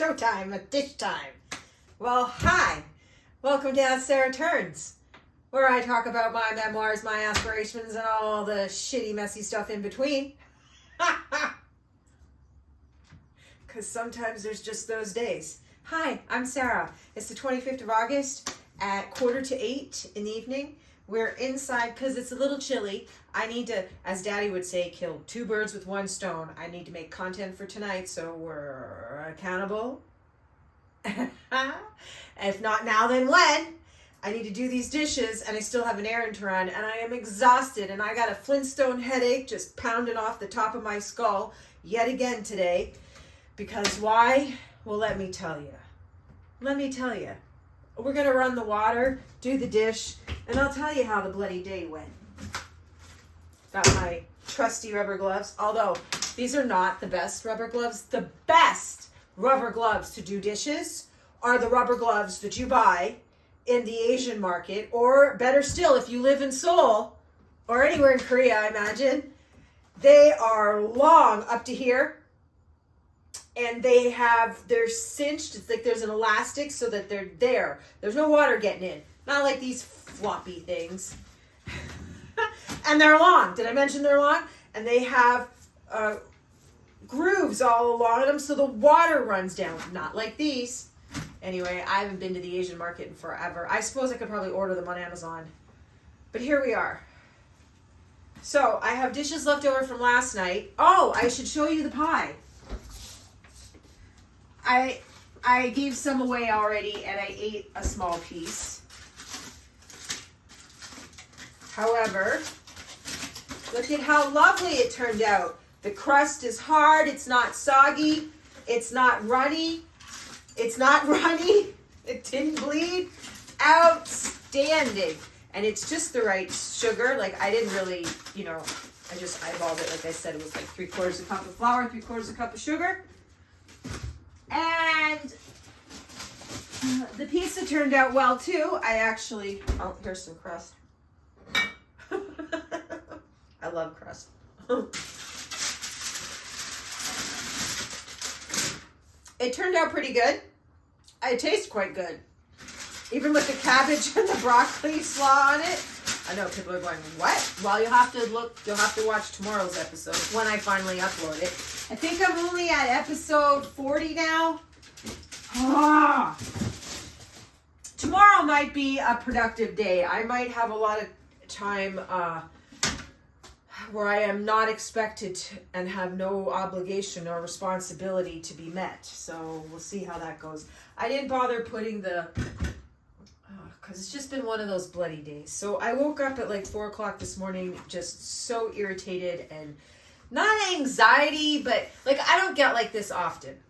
showtime at dish time. Well, hi. Welcome to As Sarah Turns, where I talk about my memoirs, my aspirations, and all the shitty, messy stuff in between. Because sometimes there's just those days. Hi, I'm Sarah. It's the 25th of August at 7:45 in the evening. We're inside because it's a little chilly. I need to, as Daddy would say, kill two birds with one stone. I need to make content for tonight, so we're accountable. If not now, then when? I need to do these dishes, and I still have an errand to run, and I am exhausted, and I got a Flintstone headache just pounding off the top of my skull yet again today. Because why? Well, let me tell you. We're going to run the water, do the dish, and I'll tell you how the bloody day went. Got my trusty rubber gloves, although these are not the best rubber gloves. The best rubber gloves to do dishes are the rubber gloves that you buy in the Asian market, or better still, if you live in Seoul or anywhere in Korea, I imagine. They are long up to here. And they're cinched. It's like there's an elastic so that they're there. There's no water getting in. Not like these floppy things. And they're long. Did I mention they're long? And they have grooves all along them so the water runs down. Not like these. Anyway, I haven't been to the Asian market in forever. I suppose I could probably order them on Amazon. But here we are. So I have dishes left over from last night. Oh, I should show you the pie. I gave some away already, and I ate a small piece. However, look at how lovely it turned out. The crust is hard. It's not soggy. It's not runny. It didn't bleed. Outstanding. And it's just the right sugar. Like, I didn't really, I just eyeballed it. Like I said, it was like 3/4 a cup of flour, 3/4 a cup of sugar. And the pizza turned out well too. Here's some crust. I love crust. It turned out pretty good. It tastes quite good. Even with the cabbage and the broccoli slaw on it. I know people are going, what? Well, you'll have to watch tomorrow's episode when I finally upload it. I think I'm only at episode 40 now. Tomorrow might be a productive day. I might have a lot of time where I am not expected and have no obligation or responsibility to be met. So we'll see how that goes. I didn't bother putting because it's just been one of those bloody days. So I woke up at like 4 o'clock this morning, just so irritated and not anxiety, but like I don't get like this often.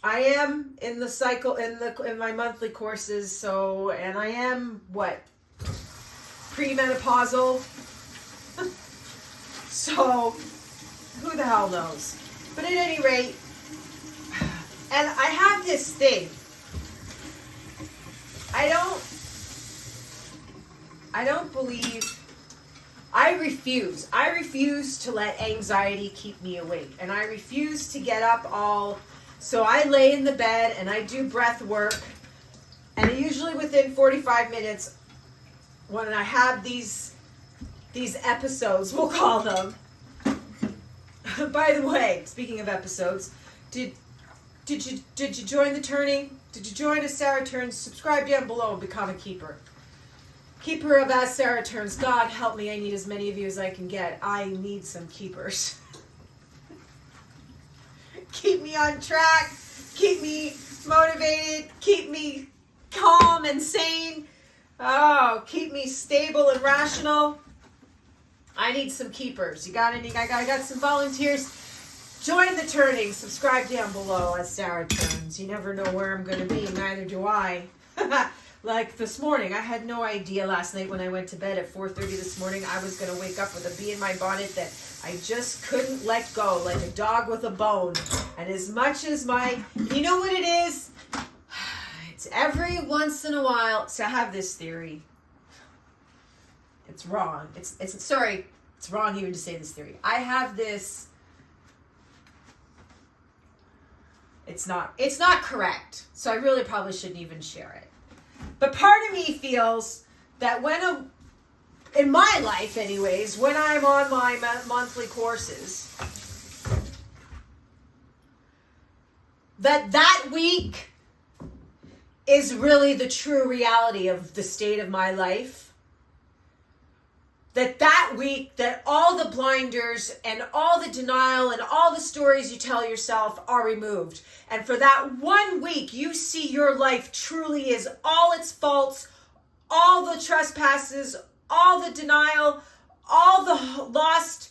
I am in the cycle in my monthly courses, and I am premenopausal. So who the hell knows? But at any rate, and I have this thing. I refuse to let anxiety keep me awake. And I refuse to get up so I lay in the bed and I do breath work. And usually within 45 minutes, when I have these episodes, we'll call them. By the way, speaking of episodes, did you join the turning? Did you join As Sarah Turns? Subscribe down below and become a keeper. Keeper of As Sarah Turns. God help me, I need as many of you as I can get. I need some keepers. Keep me on track. Keep me motivated. Keep me calm and sane. Keep me stable and rational. I need some keepers. I got some volunteers. Join the turning. Subscribe down below As Sarah Turns. You never know where I'm going to be. Neither do I. Like this morning, I had no idea last night when I went to bed at 4:30 this morning I was going to wake up with a bee in my bonnet that I just couldn't let go, like a dog with a bone. And as much as you know what it is? It's every once in a while. So I have this theory. It's wrong. It's wrong even to say this theory. I have this it's not correct. So I really probably shouldn't even share it. But part of me feels that in my life anyways, when I'm on my monthly courses, that week is really the true reality of the state of my life. That week, that all the blinders and all the denial and all the stories you tell yourself are removed. And for that 1 week, you see your life truly is all its faults, all the trespasses, all the denial, all the lost,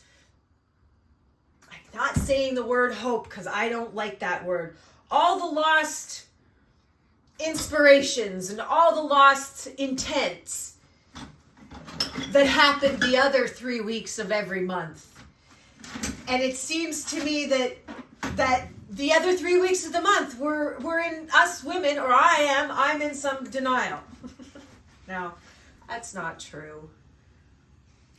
I'm not saying the word hope because I don't like that word, all the lost inspirations and all the lost intents that happened the other 3 weeks of every month. And it seems to me that the other 3 weeks of the month we're in, us women, or I'm in some denial. Now, that's not true.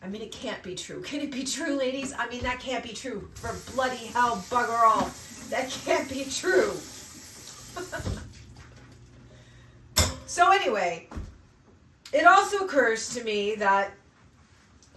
I mean, it can't be true. Can it be true, ladies? I mean, that can't be true. For bloody hell, bugger all. That can't be true. So anyway, it also occurs to me that,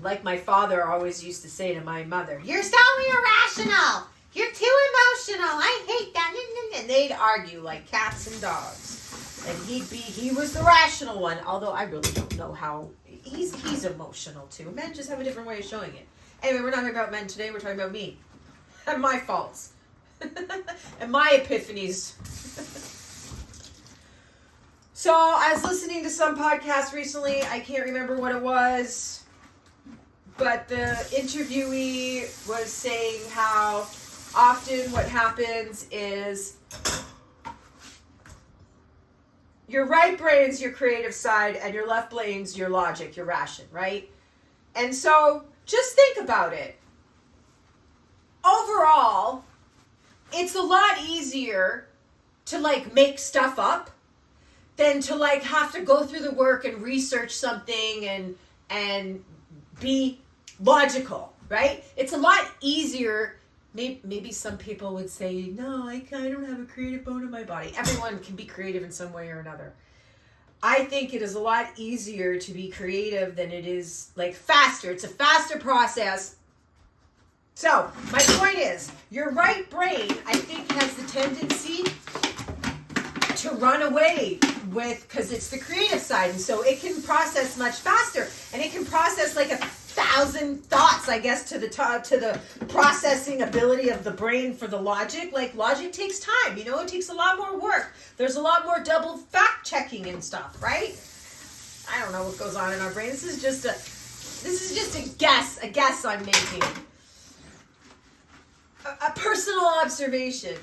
like my father always used to say to my mother, "You're so irrational. You're too emotional. I hate that." And they'd argue like cats and dogs. And he was the rational one, although I really don't know how. He's emotional too. Men just have a different way of showing it. Anyway, we're not talking about men today. We're talking about me and my faults and my epiphanies. So I was listening to some podcast recently. I can't remember what it was, but the interviewee was saying how often what happens is your right brain's your creative side and your left brain's your logic, your ration, right? And so just think about it. Overall, it's a lot easier to like make stuff up than to like have to go through the work and research something and be logical, right? It's a lot easier. Maybe some people would say, no, I don't have a creative bone in my body. Everyone can be creative in some way or another. I think it is a lot easier to be creative than it is like faster. It's a faster process. So my point is, your right brain, I think, has the tendency to run away with, because it's the creative side, and so it can process much faster, and it can process like 1,000 thoughts, I guess, to the processing ability of the brain for the logic. Like, logic takes time, it takes a lot more work. There's a lot more double fact checking and stuff, right? I don't know what goes on in our brain. This is just a guess I'm making. A personal observation.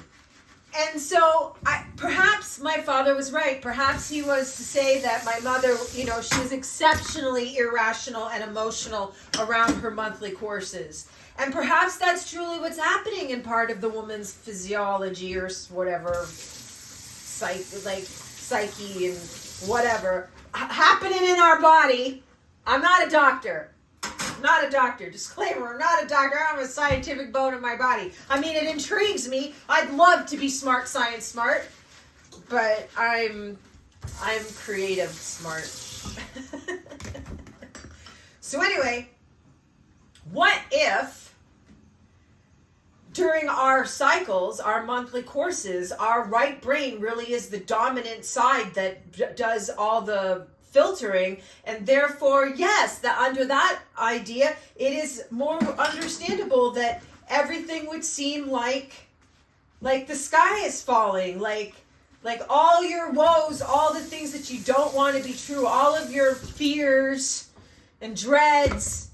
And so perhaps my father was right. Perhaps he was to say that my mother, she was exceptionally irrational and emotional around her monthly courses. And perhaps that's truly what's happening in part of the woman's physiology or whatever, psyche and whatever, happening in our body. I'm not a doctor. Not a doctor. Disclaimer, I'm not a doctor. I don't have a scientific bone in my body. I mean, it intrigues me. I'd love to be smart, science smart, but I'm creative smart. So anyway, what if during our cycles, our monthly courses, our right brain really is the dominant side that does all the filtering, and therefore, yes, that under that idea, it is more understandable that everything would seem like the sky is falling, like all your woes, all the things that you don't want to be true, all of your fears and dreads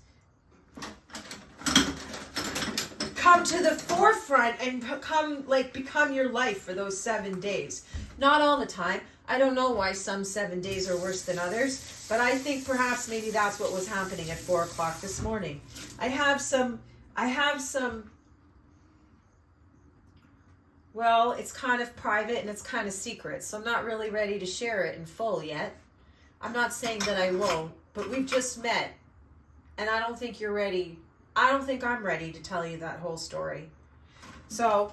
come to the forefront and become your life for those 7 days. Not all the time. I don't know why some 7 days are worse than others, but I think perhaps maybe that's what was happening at 4 o'clock this morning. I have some, well, it's kind of private and it's kind of secret, so I'm not really ready to share it in full yet. I'm not saying that I won't, but we've just met, and I don't think you're ready. I don't think I'm ready to tell you that whole story. So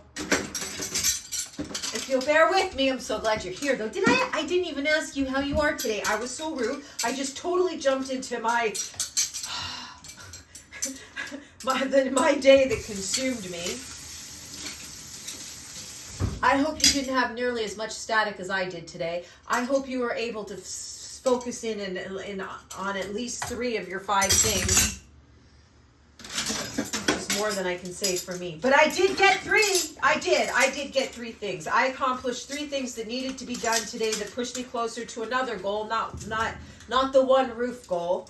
if you'll bear with me, I'm so glad you're here though. I didn't even ask you how you are today. I was so rude. I just totally jumped into my my day that consumed me. I hope you didn't have nearly as much static as I did today. I hope you were able to focus in on at least 3 of your 5 things. More than I can say for me, but I did get 3. I did get 3 things. I accomplished 3 things that needed to be done today that pushed me closer to another goal, not the one roof goal,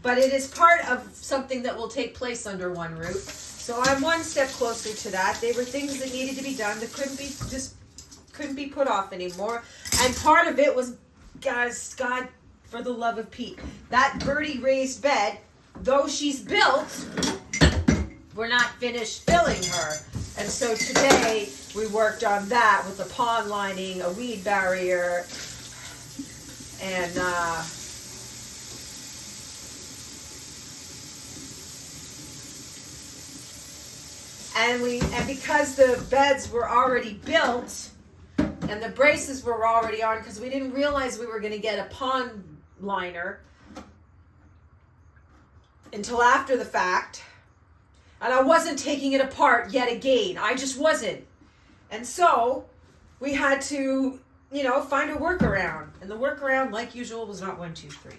but it is part of something that will take place under one roof. So I'm one step closer to that. They were things that needed to be done that couldn't be put off anymore. And part of it was, guys, God, for the love of Pete, that birdie raised bed, though she's built, we're not finished filling her. And so today we worked on that with the pond lining, a weed barrier, and because the beds were already built and the braces were already on, because we didn't realize we were going to get a pond liner until after the fact. And I wasn't taking it apart yet again. I just wasn't. And so we had to, find a workaround. And the workaround, like usual, was not 1, 2, 3.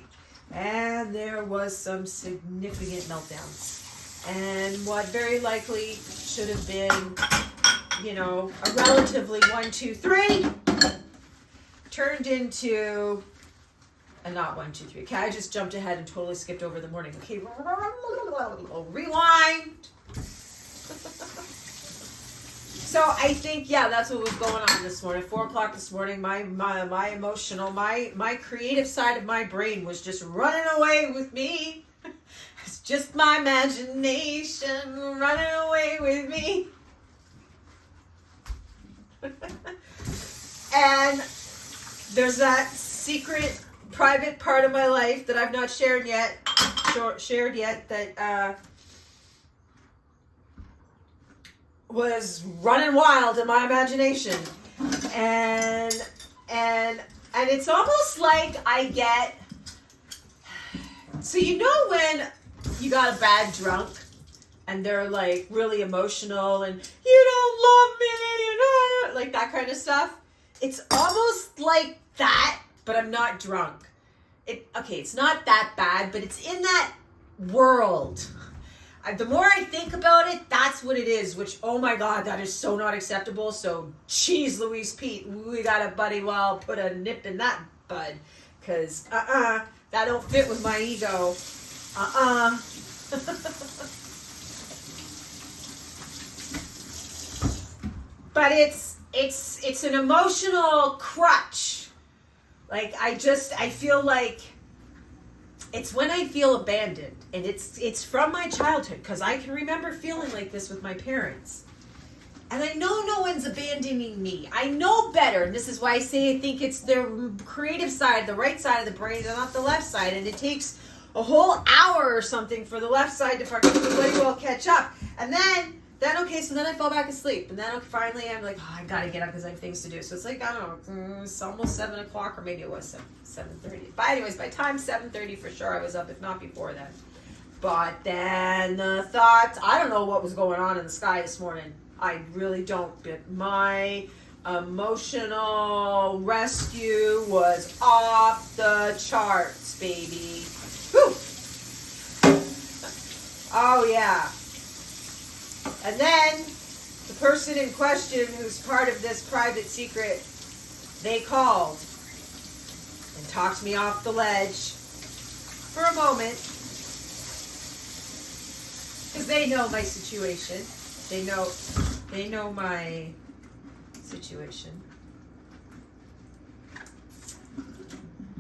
And there was some significant meltdowns. And what very likely should have been, a relatively 1, 2, 3 turned into a not 1, 2, 3. Okay, I just jumped ahead and totally skipped over the morning. Okay, rewind. So I think, that's what was going on this morning. 4 o'clock this morning, my emotional, my creative side of my brain was just running away with me. It's just my imagination running away with me. And there's that secret, private part of my life that I've not shared yet that was running wild in my imagination, and it's almost like I get, so when you got a bad drunk and they're like really emotional and you don't love me, like that kind of stuff. It's almost like that, but I'm not drunk. It's not that bad, but it's in that world. The more I think about it, that's what it is, which, oh my God, that is so not acceptable. So, geez, Louise Pete, we got a buddy, well, put a nip in that bud. Because, that don't fit with my ego. But it's an emotional crutch. Like, I feel like it's when I feel abandoned. And it's from my childhood, because I can remember feeling like this with my parents. And I know no one's abandoning me. I know better. And this is why I say I think it's the creative side, the right side of the brain, and not the left side. And it takes a whole hour or something for the left side to fucking bloody well catch up. And then okay, so then I fell back asleep. And then finally I'm like, I gotta get up because I have things to do. So it's like, I don't know, it's almost 7 o'clock, or maybe it was 7:30. But anyways, by time 7:30 for sure I was up, if not before then. But then the thoughts, I don't know what was going on in the sky this morning. I really don't. But my emotional rescue was off the charts, baby. Whew. Oh, yeah. And then the person in question who's part of this private secret, they called and talked me off the ledge for a moment. Because they know my situation. They know my situation.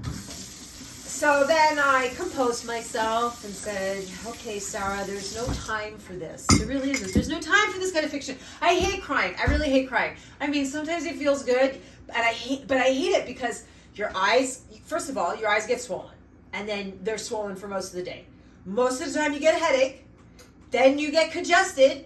So then I composed myself and said, okay, Sarah, there's no time for this. There really isn't. There's no time for this kind of fiction. I hate crying. I really hate crying. I mean, sometimes it feels good, but I hate it because your eyes, first of all, your eyes get swollen. And then they're swollen for most of the day. Most of the time you get a headache. Then you get congested.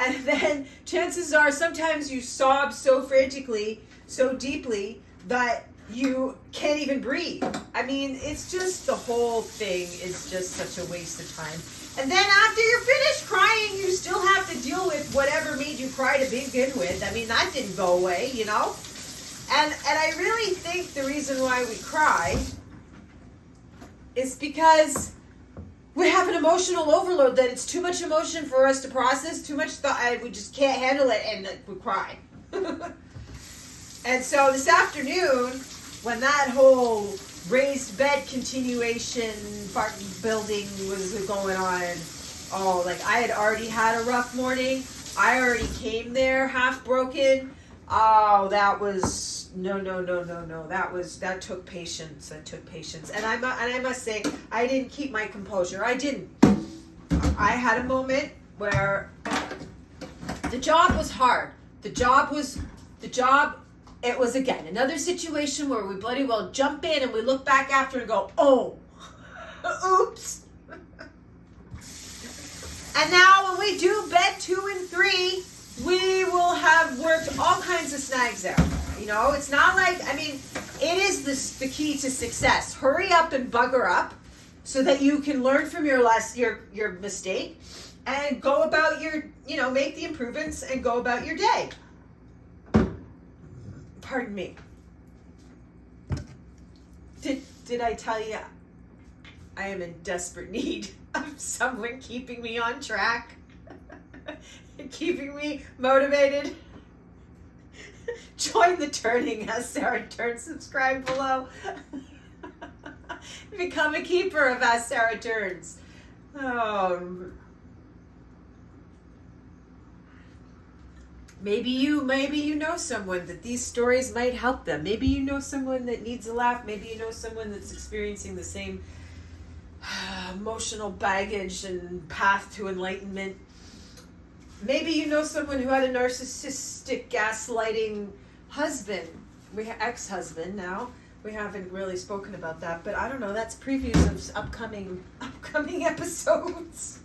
And then chances are sometimes you sob so frantically, so deeply, that you can't even breathe. I mean, it's just, the whole thing is just such a waste of time. And then after you're finished crying, you still have to deal with whatever made you cry to begin with. I mean, that didn't go away, you know? And I really think the reason why we cry is because we have an emotional overload, that it's too much emotion for us to process, too much thought, we just can't handle it, and we cry. And so this afternoon, when that whole raised bed continuation building was going on, oh, like I had already had a rough morning. I already came there half broken. Oh, that was no. That took patience. And I must say, I didn't keep my composure. I didn't. I had a moment where the job was hard. It was, again, another situation where we bloody well jump in and we look back after and go, oh, oops. And now when we do bed 2 and 3, we will have worked all kinds of snags out. You know, it's not like, I mean, it is the key to success. Hurry up and bugger up so that you can learn from your mistake and go about your, make the improvements and go about your day. Pardon me. Did I tell you I am in desperate need of someone keeping me on track, keeping me motivated? Join the Turning as Sarah Turns. Subscribe below. Become a keeper of As Sarah Turns. Oh. Maybe you know someone that these stories might help them. Maybe you know someone that needs a laugh. Maybe you know someone that's experiencing the same emotional baggage and path to enlightenment. Maybe you know someone who had a narcissistic, gaslighting husband. Ex-husband now. We haven't really spoken about that, but I don't know. That's previews of upcoming episodes.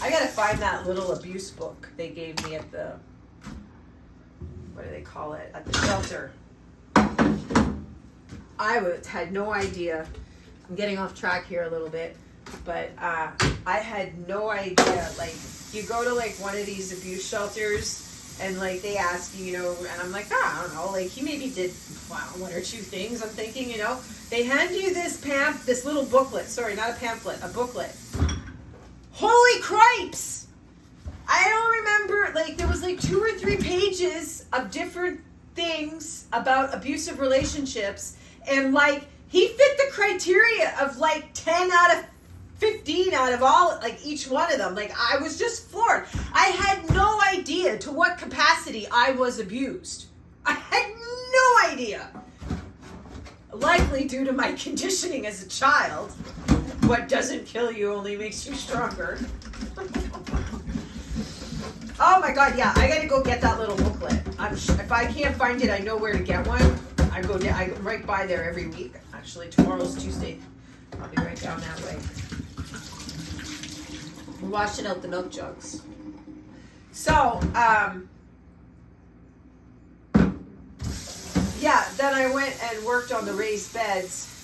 I gotta find that little abuse book they gave me at the, what do they call it, at the shelter. I had no idea. I'm getting off track here a little bit, but I had no idea. Like, you go to like one of these abuse shelters and like they ask you, and I'm like, I don't know, like he maybe did, one or two things. I'm thinking, they hand you this little booklet. Sorry, not a pamphlet, a booklet. Holy cripes! I don't remember, like, there was like 2 or 3 pages of different things about abusive relationships, and like, he fit the criteria of like 10 out of 15 out of all, like each one of them. Like, I was just floored. I had no idea to what capacity I was abused. I had no idea. Likely due to my conditioning as a child. What doesn't kill you only makes you stronger. Oh my God, yeah, I gotta go get that little booklet. If I can't find it, I know where to get one. I go right by there every week. Actually, tomorrow's Tuesday. I'll be right down that way. We're washing out the milk jugs. So, yeah, then I went and worked on the raised beds.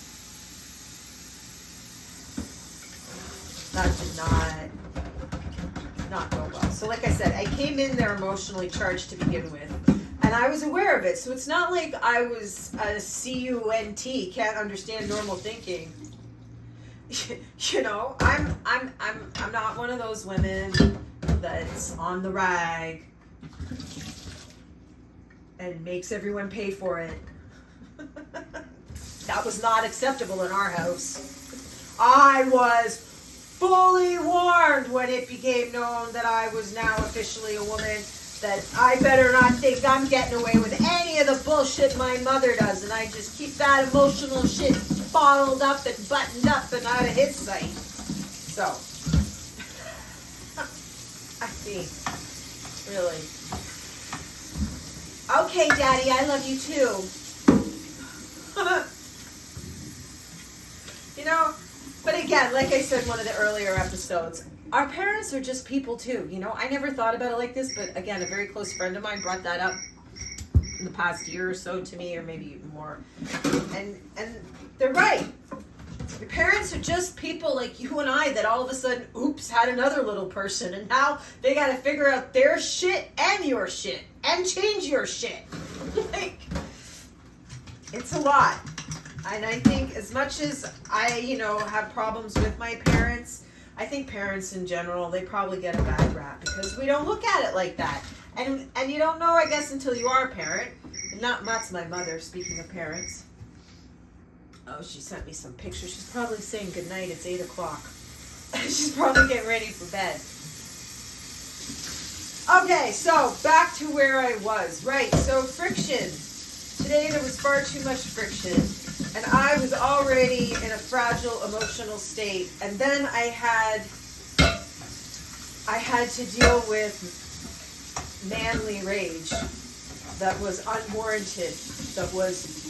That did not go well. So like I said, I came in there emotionally charged to begin with, and I was aware of it. So it's not like I was a CUNT, can't understand normal thinking. I'm not one of those women that's on the rag and makes everyone pay for it. That was not acceptable in our house. I was fully warned when it became known that I was now officially a woman, that I better not think I'm getting away with any of the bullshit my mother does, and I just keep that emotional shit bottled up and buttoned up and out of his sight. So, I mean, really. Okay, Daddy, I love you too. But again, like I said in one of the earlier episodes, our parents are just people too, you know. I never thought about it like this, but again, a very close friend of mine brought that up in the past year or so to me, or maybe even more. And they're right. Your parents are just people like you and I that all of a sudden, oops, had another little person, and now they got to figure out their shit and your shit and change your shit. Like, it's a lot. And I think as much as I, you know, have problems with my parents, I think parents in general, they probably get a bad rap because we don't look at it like that. And you don't know, I guess, until you are a parent. That's my mother, speaking of parents. Oh, she sent me some pictures. She's probably saying goodnight. It's 8 o'clock. She's probably getting ready for bed. Okay, so back to where I was. Right, so friction. Today there was far too much friction. And I was already in a fragile emotional state. And then I had to deal with manly rage that was unwarranted, that was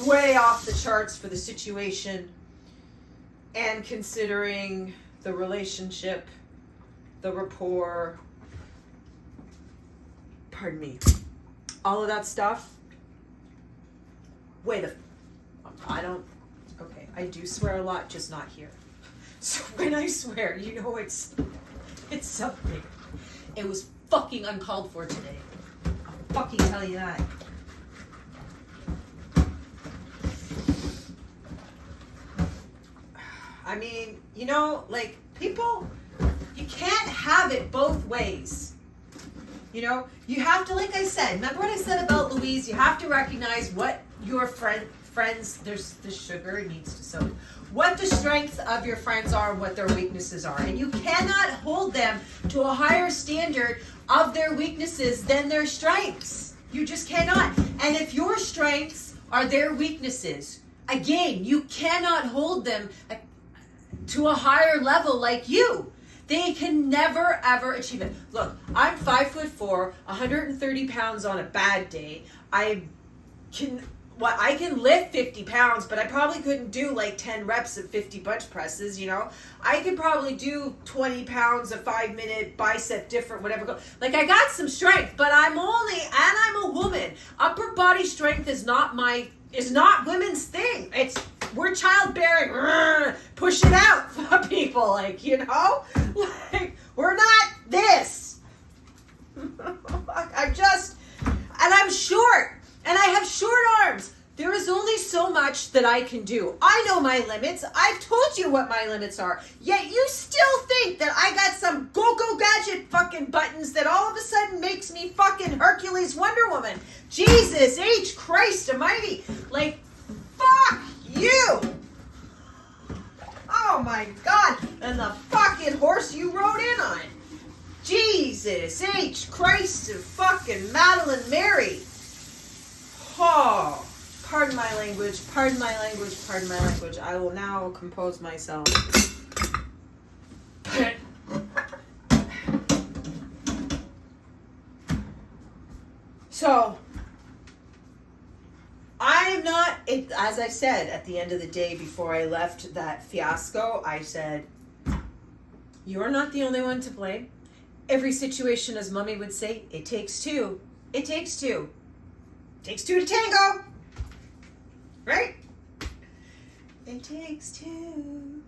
way off the charts for the situation, and considering the relationship, the rapport, pardon me, all of that stuff. I do swear a lot, just not here. So when I swear, you know it's something. It was fucking uncalled for today. I'll fucking tell you that. I mean, you know, like, people, you can't have it both ways. You know, you have to, like I said, remember what I said about Louise? You have to recognize what your friends, there's the sugar needs to soak, what the strengths of your friends are and what their weaknesses are. And you cannot hold them to a higher standard of their weaknesses than their strengths. You just cannot. And if your strengths are their weaknesses, again, you cannot hold them to a higher level like you. They can never, ever achieve it. Look, I'm 5'4", 130 pounds on a bad day. I can lift 50 pounds, but I probably couldn't do like 10 reps of 50 bench presses, you know? I could probably do 20 pounds of 5-minute bicep different, whatever. Like, I got some strength, but I'm a woman. Upper body strength is not women's thing. We're childbearing. Push it out for people, like, you know? Like, we're not this. I'm short, and I have short arms. There is only so much that I can do. I know my limits. I've told you what my limits are. Yet you still think that I got some go-go gadget fucking buttons that all of a sudden makes me fucking Hercules Wonder Woman. Jesus H. Christ almighty. Like, fuck you. Oh my God. And the fucking horse you rode in on. Jesus H. Christ of fucking Madeline Mary. Oh. Pardon my language, pardon my language, pardon my language. I will now compose myself. So, I'm not, as I said at the end of the day before I left that fiasco, I said, you're not the only one to blame. Every situation, as Mummy would say, it takes two. It takes two. It takes two to tango. Right? It takes two.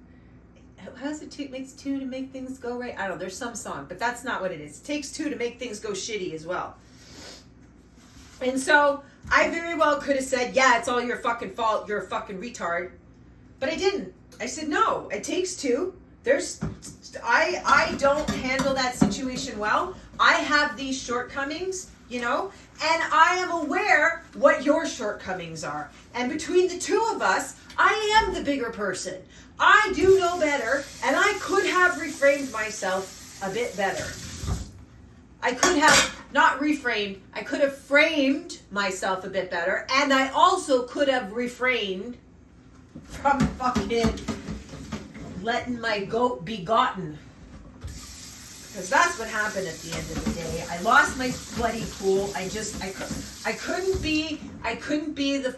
How's it takes two to make things go right? I don't know. There's some song, but that's not what it is. It takes two to make things go shitty as well. And so I very well could have said, yeah, it's all your fucking fault. You're a fucking retard. But I didn't. I said, no, it takes two. I don't handle that situation well. I have these shortcomings, you know, and I am aware what your shortcomings are. And between the two of us, I am the bigger person. I do know better, and I could have reframed myself a bit better. I could have not reframed, I could have framed myself a bit better, and I also could have refrained from fucking letting my goat be gotten. Because that's what happened at the end of the day. I lost my bloody cool. I couldn't be the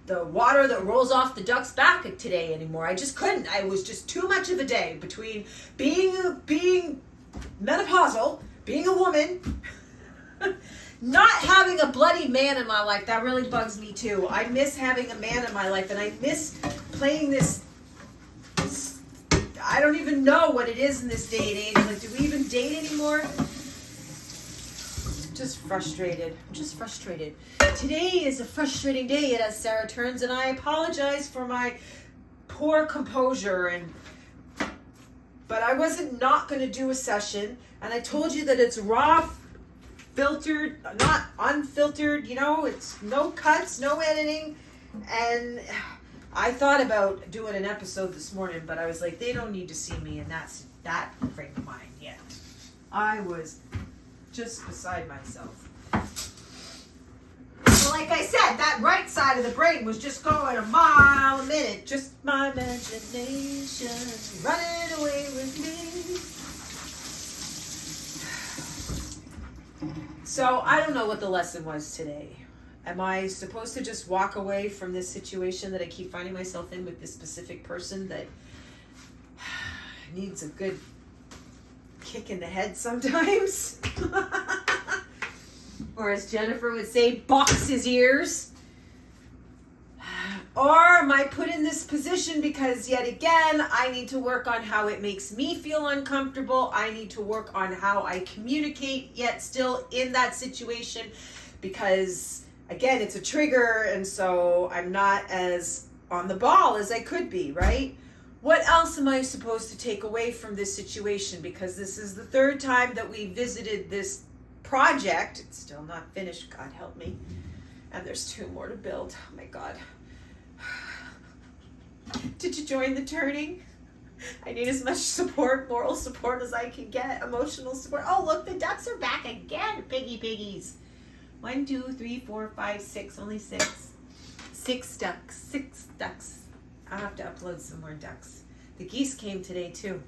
water that rolls off the duck's back today anymore. I just couldn't. I was just too much of a day between being menopausal, being a woman, not having a bloody man in my life. That really bugs me too. I miss having a man in my life, and I miss playing this I don't even know what it is in this day and age. Like, do we even date anymore? Just frustrated. I'm just frustrated. Today is a frustrating day, as Sarah turns, and I apologize for my poor composure. But I wasn't not going to do a session, and I told you that it's raw, filtered, not unfiltered. You know, it's no cuts, no editing, and I thought about doing an episode this morning, but I was like, they don't need to see me in that frame of mind yet. I was just beside myself. So like I said, that right side of the brain was just going a mile a minute. Just my imagination running away with me. So I don't know what the lesson was today. Am I supposed to just walk away from this situation that I keep finding myself in with this specific person that needs a good kick in the head sometimes? Or as Jennifer would say, box his ears? Or am I put in this position because yet again, I need to work on how it makes me feel uncomfortable. I need to work on how I communicate yet still in that situation because again, it's a trigger, and so I'm not as on the ball as I could be, right? What else am I supposed to take away from this situation? Because this is the third time that we visited this project. It's still not finished, God help me. And there's 2 more to build. Oh my God. Did you join the turning? I need as much support, moral support as I can get, emotional support. Oh, look, the ducks are back again, piggies. 1, 2, 3, 4, 5, 6. Only 6. 6 ducks. 6 ducks. I'll have to upload some more ducks. The geese came today too.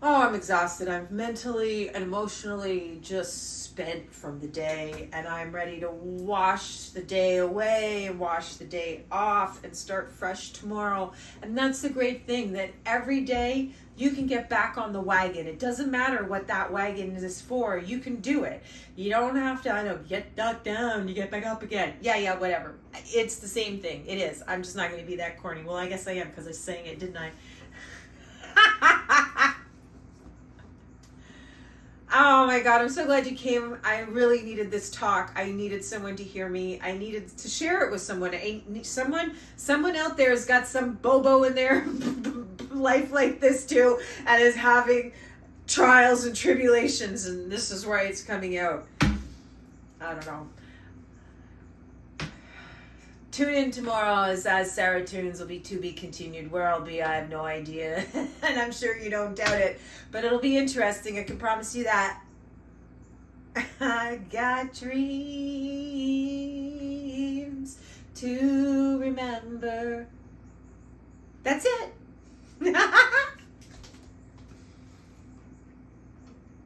Oh, I'm exhausted. I'm mentally and emotionally just spent from the day, and I'm ready to wash the day away and wash the day off and start fresh tomorrow. And that's the great thing, that every day you can get back on the wagon. It doesn't matter what that wagon is for. You can do it. You don't have to, I know, get knocked down, you get back up again. Yeah, whatever. It's the same thing. It is. I'm just not going to be that corny. Well, I guess I am because I sang it, didn't I? Oh my God, I'm so glad you came. I really needed this talk. I needed someone to hear me. I needed to share it with someone. Someone out there has got some bobo in their life like this too, and is having trials and tribulations, and this is why it's coming out. I don't know. Tune in tomorrow as Sarah Tunes will be to be continued. Where I'll be, I have no idea. And I'm sure you don't doubt it. But it'll be interesting. I can promise you that. I got dreams to remember. That's it.